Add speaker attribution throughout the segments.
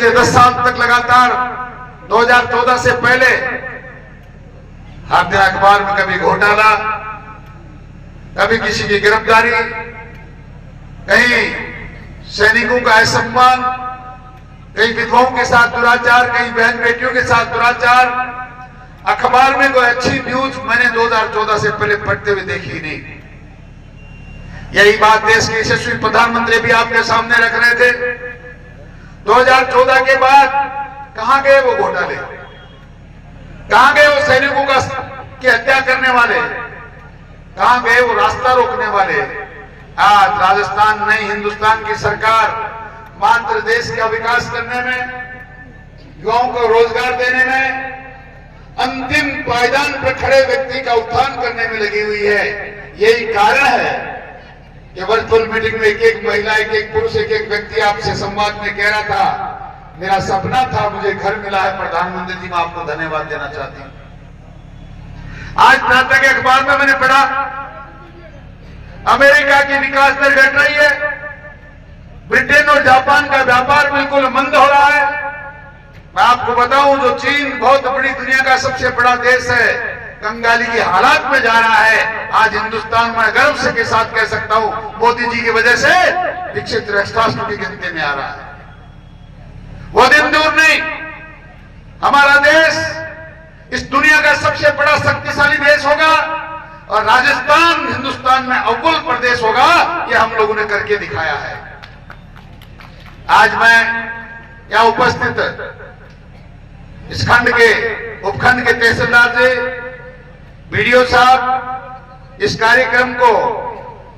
Speaker 1: पिछले 10 साल तक लगातार 2014 से पहले हर दिन अखबार में कभी घोटाला, कभी किसी की गिरफ्तारी, कहीं सैनिकों का असम्मान, कहीं विधवाओं के साथ दुराचार, कहीं बहन बेटियों के साथ दुराचार। अखबार में कोई अच्छी न्यूज मैंने 2014 से पहले पढ़ते हुए देखी नहीं। यही बात देश के यशस्वी प्रधानमंत्री भी आपके सामने रख रहे थे। 2014 के बाद कहां गए वो घोटाले, कहां गए वो सैनिकों की हत्या करने वाले, कहां गए वो रास्ता रोकने वाले। आज राजस्थान नहीं, हिंदुस्तान की सरकार मात्र देश का विकास करने में, युवाओं को रोजगार देने में, अंतिम पायदान पर खड़े व्यक्ति का उत्थान करने में लगी हुई है। यही कारण है कि वर्चुअल मीटिंग में एक एक महिला, एक एक पुरुष, एक एक व्यक्ति आपसे संवाद में कह रहा था, मेरा सपना था, मुझे घर मिला है। प्रधानमंत्री जी, मैं आपको धन्यवाद देना चाहती हूं। आज प्रातः के अखबार में मैंने पढ़ा, अमेरिका की विकास दर घट रही है, ब्रिटेन और जापान का व्यापार बिल्कुल मंद हो रहा है। मैं आपको बताऊं, जो चीन बहुत बड़ी दुनिया का सबसे बड़ा देश है, कंगाली की हालात में जा रहा है। आज हिंदुस्तान में गर्व से के साथ कह सकता हूं, मोदी जी की वजह से विकसित राष्ट्र की गिनती में आ रहा है। वो दिन दूर नहीं, हमारा देश इस दुनिया का सबसे बड़ा शक्तिशाली देश होगा और राजस्थान हिंदुस्तान में अव्वल प्रदेश होगा। ये हम लोगों ने करके दिखाया है। आज मैं यहां उपस्थित इस खंड के उपखंड के तहसीलदार से, बीडीओ साहब, इस कार्यक्रम को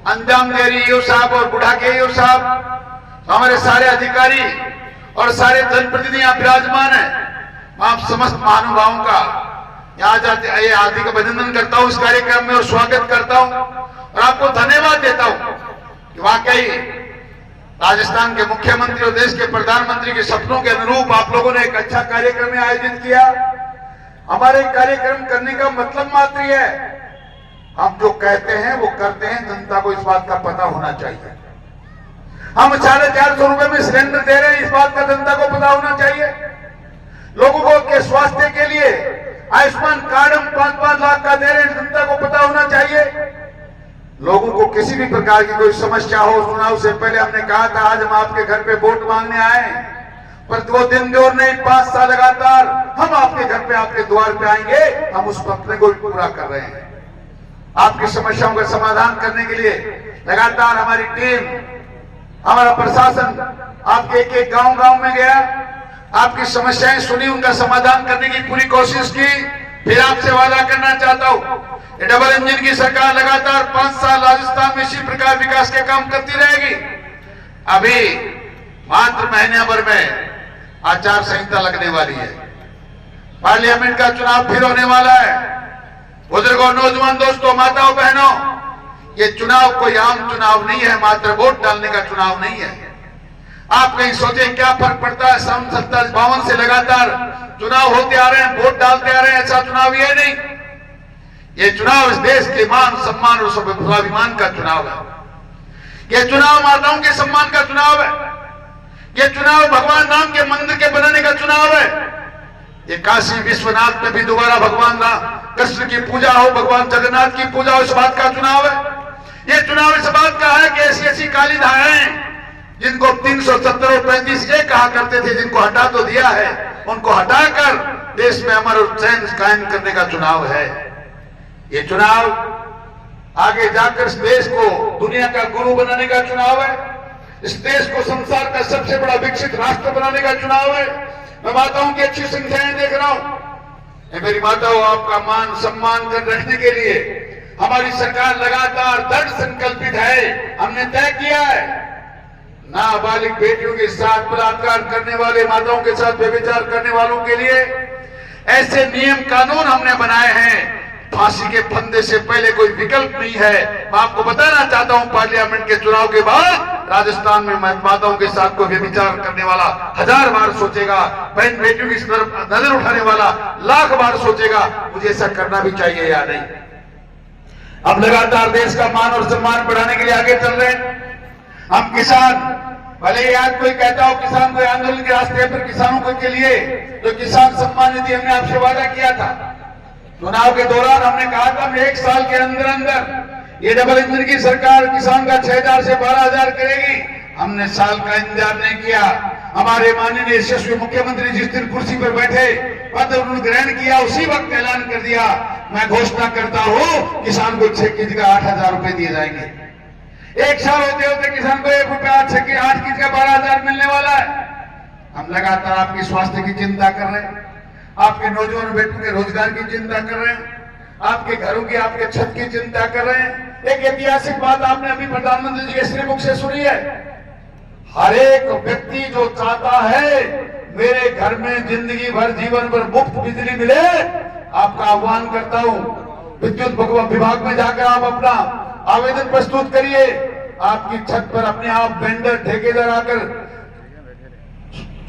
Speaker 1: अंजाम दे रही ईओ साहब और बुढ़ा के ईओ साहब, हमारे सारे अधिकारी और सारे जनप्रतिनिधि यहाँ विराजमान है। मैं आप समस्त महानुभावों का यहाँ जाते हार्दिक अभिनंदन करता हूँ इस कार्यक्रम में और स्वागत करता हूँ और आपको धन्यवाद देता हूँ कि वाकई राजस्थान के मुख्यमंत्री और देश के प्रधानमंत्री के सपनों के अनुरूप आप लोगों ने एक अच्छा कार्यक्रम आयोजित किया। हमारे कार्यक्रम करने का मतलब मात्र है, हम जो कहते हैं वो करते हैं। जनता को इस बात का पता होना चाहिए। हम 450 रुपए में सिलेंडर दे रहे हैं, इस बात का जनता को पता होना चाहिए। लोगों को के स्वास्थ्य के लिए आयुष्मान कार्ड हम 5-5 लाख का दे रहे हैं, जनता को पता होना चाहिए। लोगों को किसी भी प्रकार की कोई समस्या हो, चुनाव से पहले हमने कहा था आज हम आपके घर पे वोट मांगने आए, पर वो दिन दूर नहीं, 5 साल लगातार हम आपके घर पे, आपके द्वार पे आएंगे। हम उस सपने को पूरा कर रहे हैं। आपकी समस्याओं का समाधान करने के लिए लगातार हमारी टीम, हमारा प्रशासन आपके एक एक गांव में गया, आपकी समस्याएं सुनी, उनका समाधान करने की पूरी कोशिश की। फिर आपसे वादा करना चाहता हूं, ये डबल इंजन की सरकार लगातार 5 साल राजस्थान में इसी प्रकार विकास के काम करती रहेगी। अभी मात्र महीने भर में आचार संहिता लगने वाली है, पार्लियामेंट का चुनाव फिर होने वाला है। बुजुर्गों, नौजवान दोस्तों, माताओं, बहनों, ये चुनाव कोई आम चुनाव नहीं है, मात्र वोट डालने का चुनाव नहीं है। आप कहीं सोचे क्या फर्क पड़ता है, सन 57 से लगातार चुनाव होते आ रहे हैं, वोट डालते आ रहे हैं, ऐसा चुनाव ये नहीं। ये चुनाव इस देश के मान, सम्मान और स्वाभिमान का चुनाव है। ये चुनाव माताओं के सम्मान का चुनाव है। ये चुनाव भगवान राम के मंदिर के बनाने का चुनाव है। ये काशी विश्वनाथ में भी दोबारा भगवान राम कृष्ण की पूजा हो, भगवान जगन्नाथ की पूजा हो, इस बात का चुनाव है। ये चुनाव इस बात का है कि ऐसी ऐसी काली धाराएं जिनको 370 और 35 ये कहा करते थे, जिनको हटा तो दिया है, उनको हटाकर देश में अमर और चैन कायम करने का चुनाव है। ये चुनाव आगे जाकर इस देश को दुनिया का गुरु बनाने का चुनाव है। इस देश को संसार का सबसे बड़ा विकसित राष्ट्र बनाने का चुनाव है। मैं माताओं की अच्छी संख्याएं देख रहा हूं। मेरी माताओं, आपका मान सम्मान कर रखने के लिए हमारी सरकार लगातार दृढ़ संकल्पित है। हमने तय किया है, नाबालिग बेटियों के साथ बलात्कार करने वाले, माताओं के साथ व्यभिचार करने वालों के लिए ऐसे नियम कानून हमने बनाए हैं। फांसी के फंदे से पहले कोई विकल्प नहीं है। मैं आपको बताना चाहता हूं, पार्लियामेंट के चुनाव के बाद राजस्थान में माताओं के साथ कोई व्यभिचार करने वाला 1000 बार सोचेगा, बहन बेटियों की तरफ नजर उठाने वाला 1,00,000 बार सोचेगा मुझे ऐसा करना भी चाहिए या नहीं। अब लगातार देश का मान और सम्मान बढ़ाने के लिए आगे चल रहे हैं। हम किसान भले ही आज कोई कहता हो किसान को आंदोलन के रास्ते पर किसानों को के लिए जो किसान सम्मान निधि हमने आपसे वादा किया था, चुनाव के दौरान हमने कहा था हम 1 साल के अंदर अंदर ये डबल इंजन की सरकार किसान का 6,000 से 12,000 करेगी। हमने साल का इंतजार नहीं किया। हमारे माननीय यशस्वी मुख्यमंत्री जिस दिन कुर्सी पर बैठे, पद उन्होंने ग्रहण किया, उसी वक्त ऐलान कर दिया मैं घोषणा करता हूं किसान को 6 केजी का 8,000 रुपए दिए जाएंगे। 1 साल होते होते किसान को 1 रुपया 8 केजी का 12,000 मिलने वाला है। हम लगातार आपकी स्वास्थ्य की चिंता कर रहे हैं, आपके नौजवान बेटों के रोजगार की चिंता कर रहे हैं, आपके घरों की, आपके छत की चिंता कर रहे हैं। एक ऐतिहासिक बात आपने अभी प्रधानमंत्री जी के श्रीमुख से सुनी है, हर एक व्यक्ति जो चाहता है मेरे घर में जिंदगी भर जीवन भर मुफ्त बिजली मिले, आपका आह्वान करता हूं विद्युत विभाग में जाकर आप अपना आवेदन प्रस्तुत करिए। आपकी छत पर अपने आप वेंडर ठेकेदार आकर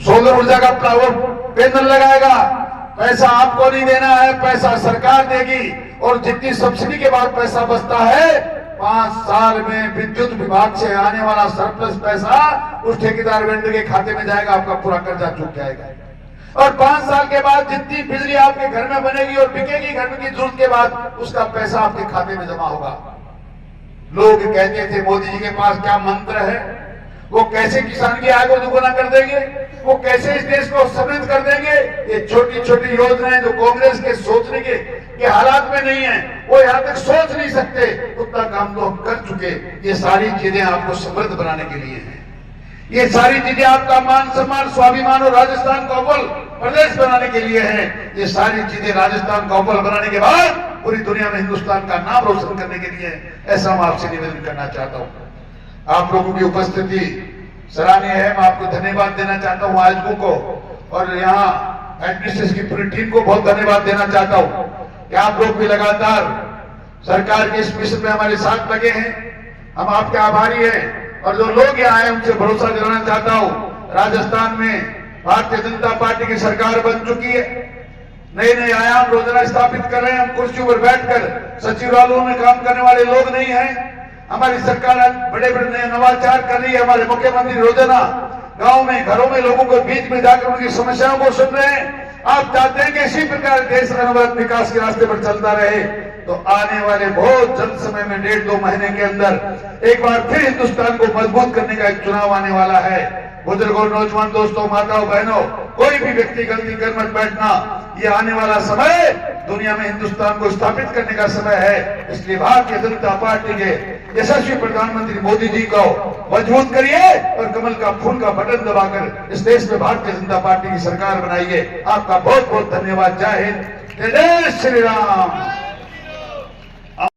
Speaker 1: सोलर ऊर्जा का पैनल लगाएगा। पैसा आपको नहीं देना है, पैसा सरकार देगी। और जितनी सब्सिडी के बाद पैसा बचता है, 5 साल में विद्युत विभाग से आने वाला सरप्लस पैसा उस ठेकेदार वेंडर के खाते में जाएगा, आपका पूरा कर्जा चूक जाएगा। और 5 साल के बाद जितनी बिजली आपके घर में बनेगी और बिकेगी घर में की जरूरत के बाद, उसका पैसा आपके खाते में जमा होगा। लोग कहते थे मोदी जी के पास क्या मंत्र है, वो कैसे किसान की आय को दुगुना कर देंगे, वो कैसे इस देश को समृद्ध कर देंगे। ये छोटी छोटी योजनाएं जो कांग्रेस के सोचने के हालात में नहीं है, वो यहां तक सोच नहीं सकते, उतना काम तो हम कर चुके। ये सारी चीजें आपको समृद्ध बनाने के लिए हैं। ये सारी चीजें आपका मान सम्मान स्वाभिमान और राजस्थान को अव्वल प्रदेश बनाने के लिए है। ये सारी चीजें राजस्थान को अव्वल बनाने के बाद पूरी दुनिया में हिंदुस्तान का नाम रोशन करने के लिए, ऐसा मैं आपसे निवेदन करना चाहता हूं। आप लोगों की उपस्थिति सराहनीय है, मैं आपको धन्यवाद देना चाहता हूं आयोजकों को, और यहाँ एडमिनिस्ट्रेशन की पूरी टीम को बहुत धन्यवाद देना चाहता हूं कि आप लोग भी लगातार सरकार के इस मिशन में हमारे साथ लगे हैं। हम आपके आभारी हैं। और जो लोग यहाँ आए उनसे भरोसा दिलाना चाहता हूं, राजस्थान में भारतीय जनता पार्टी की सरकार बन चुकी है। नए नए आयाम रोजाना स्थापित कर रहे हैं। हम कुर्सियों पर बैठकर सचिवालयों में काम करने वाले लोग नहीं हैं। हमारी सरकार बड़े बड़े नए नवाचार कर रही है। हमारे मुख्यमंत्री रोजाना गांव में, घरों में, लोगों के बीच में जाकर उनकी समस्याओं को सुन रहे हैं। आप चाहते हैं कि इसी प्रकार देश अनवरत विकास के रास्ते पर चलता रहे, तो आने वाले बहुत जल्द समय में 1.5-2 महीने के अंदर एक बार फिर हिंदुस्तान को मजबूत करने का एक चुनाव आने वाला है। बुजुर्गों, नौजवान दोस्तों, माताओं, बहनों, कोई भी व्यक्ति गलती कर मत बैठना। ये आने वाला समय दुनिया में हिंदुस्तान को स्थापित करने का समय है। इसलिए भारतीय जनता पार्टी के यशस्वी प्रधानमंत्री मोदी जी को मजबूत करिए और कमल का फूल का बटन दबाकर इस देश में भारतीय जनता पार्टी की सरकार बनाइए। आपका बहुत बहुत धन्यवाद। जय हिंद, जय श्री राम।